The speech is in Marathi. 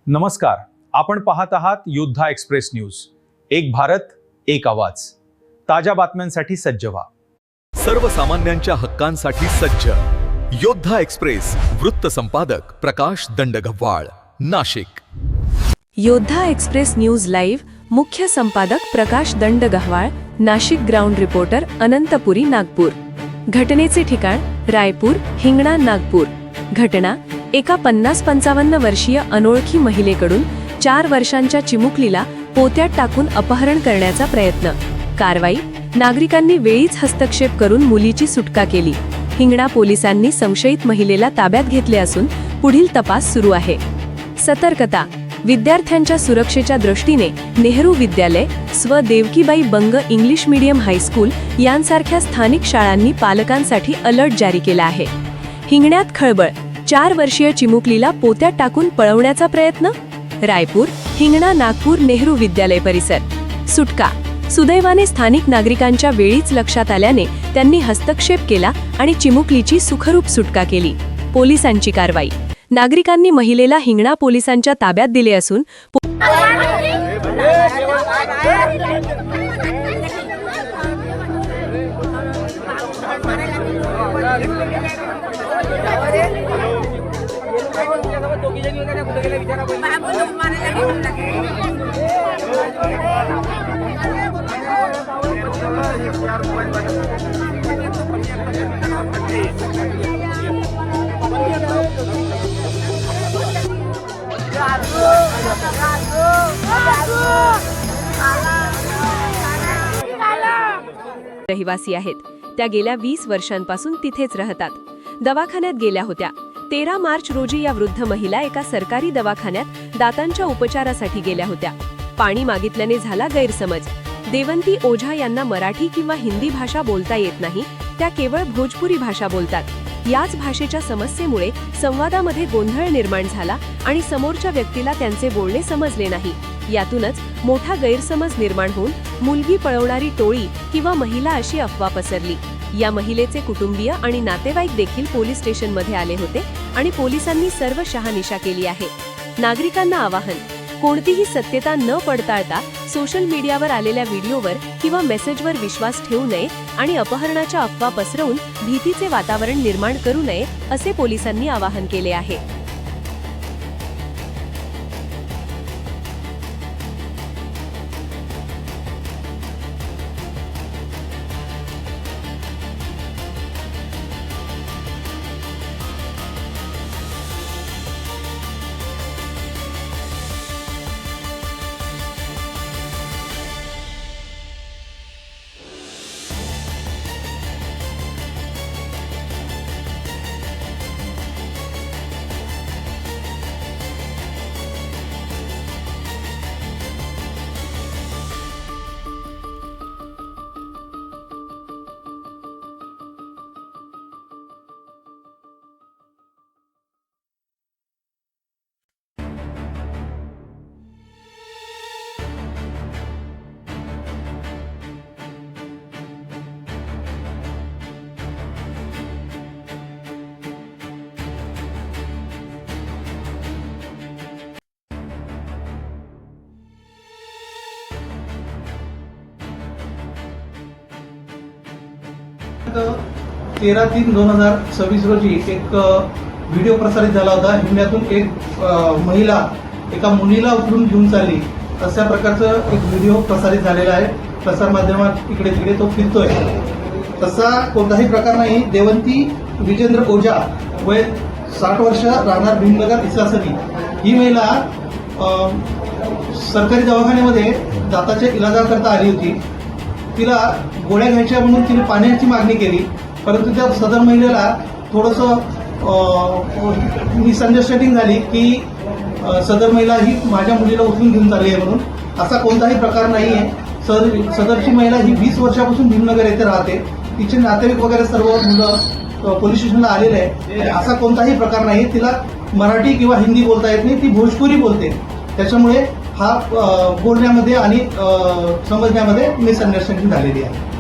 नमस्कार, आपण पाहत आहात योद्धा एक्सप्रेस न्यूज। एक भारत एक आवाज। ताज्या बातम्यांसाठी सज्ज व्हा। सर्वसामान्यांच्या हक्कांसाठी सज्ज योद्धा एक्सप्रेस। वृत्त संपादक प्रकाश दंडगव्वाळ, नाशिक। योद्धा एक्सप्रेस न्यूज लाईव्ह मुख्य संपादक प्रकाश दंडगव्वाळ, नाशिक। Ground reporter Anantpuri, Nagpur. घटनेचे ठिकाण रायपूर, हिंगणा, नागपूर। घटना: एका 50-55 वर्षीय अनोळखी महिलेकडून 4 वर्षांच्या चिमुकलीला पोत्यात टाकून अपहरण करण्याचा प्रयत्न। कारवाई: नागरिकांनी वेळीच हस्तक्षेप करून मुलीची सुटका केली। हिंगणा पोलिसांनी संशयित महिलेला ताब्यात घेतले असून पुढील तपास सुरू आहे। सतर्कता: विद्यार्थ्यांच्या सुरक्षेच्या दृष्टीने नेहरू विद्यालय, स्व Devkibai Bang English medium high school यांसारख्या स्थानिक शाळांनी पालकांसाठी अलर्ट जारी केला आहे। हिंगण्यात खळबळ, 4 वर्षीय चिमुकलीला पोत्यात टाकून पळवण्याचा प्रयत्न। रायपूर, हिंगणा, नागपूर नेहरू विद्यालय परिसर। सुटका: सुदैवाने स्थानिक नागरिकांच्या वेळीच लक्षात आल्याने त्यांनी हस्तक्षेप केला आणि चिमुकलीची सुखरूप सुटका केली। पोलिसांची कारवाई: नागरिकांनी महिलेला हिंगणा पोलिसांच्या ताब्यात दिले असून रहिवासी आहेत, त्या गेल्या 20 वर्षांपासून तिथेच राहतात। दवाखान्यात गेल्या होत्या। 13 मार्च रोजी या वृद्ध महिला एका सरकारी दवाखान्यात दातांच्या उपचारासाठी गेल्या होत्या। पाणी मागितल्याने झाला गैरसमज। देवंती ओझा यांना मराठी किंवा हिंदी भाषा बोलता येत नाही, त्या केवळ भोजपुरी भाषा बोलतात। याच भाषेच्या समस्येमुळे संवादामध्ये गोंधळ निर्माण झाला आणि समोरच्या व्यक्तीला त्यांचे बोलणे समजले नाही। यातूनच मोठा गैरसमज निर्माण होऊन मुलगी पळवणारी टोळी किंवा महिला अशी अफवा पसरली। या महिलेचे कुटुंबीय आणि नातेवाईक देखील पोलीस स्टेशनमध्ये आले होते आणि पोलिसांनी सर्व शहानिशा केली आहे। नागरिकांना आवाहन: कोणतीही सत्यता न पडताळता सोशल मीडियावर आलेल्या व्हिडिओवर किंवा मेसेजवर विश्वास ठेवू नये आणि अपहरणाच्या अफवा पसरवून भीतीचे वातावरण निर्माण करू नये, असे पोलिसांनी आवाहन केले आहे। दिनांक 13/3/2026 रोजी एक व्हिडिओ प्रसारित झाला होता। हिंगण्यातून एक महिला एका मुलीला उचलून घेऊन चालली, अशा प्रकारचं एक व्हिडिओ प्रसारित झालेला आहे। प्रसारमाध्यमात इकडे तिकडे तो फिरतोय। तसा कोणताही प्रकार नाही। देवंती विजेंद्र ओझा, वय 60 वर्ष, राहणार भीमनगर, इस्लासरी। ही महिला सरकारी दवाखान्यामध्ये दाताच्या इलाजाकरता आली होती। तिला गोळ्या घ्यायच्या म्हणून तिने पाण्याची मागणी केली, परंतु त्या सदर महिलेला थोडंसं मिसअंडरस्टँडिंग झाली की सदर महिला ही माझ्या मुलीला उचलून घेऊन चालली आहे म्हणून। असा कोणताही प्रकार नाही आहे। सदरची महिला ही 20 वर्षापासून भीमनगर येथे राहते। तिचे नातेवाईक वगैरे सर्व मुलं पोलीस स्टेशनला आलेले आहे। असा कोणताही प्रकार नाही। तिला मराठी किंवा हिंदी बोलता येत नाही, ती भोजपुरी बोलते। त्याच्यामुळे हा बोलण्यामध्ये आणि समजण्यामध्ये मिसअंडरस्टँडिंग झालेली आहे।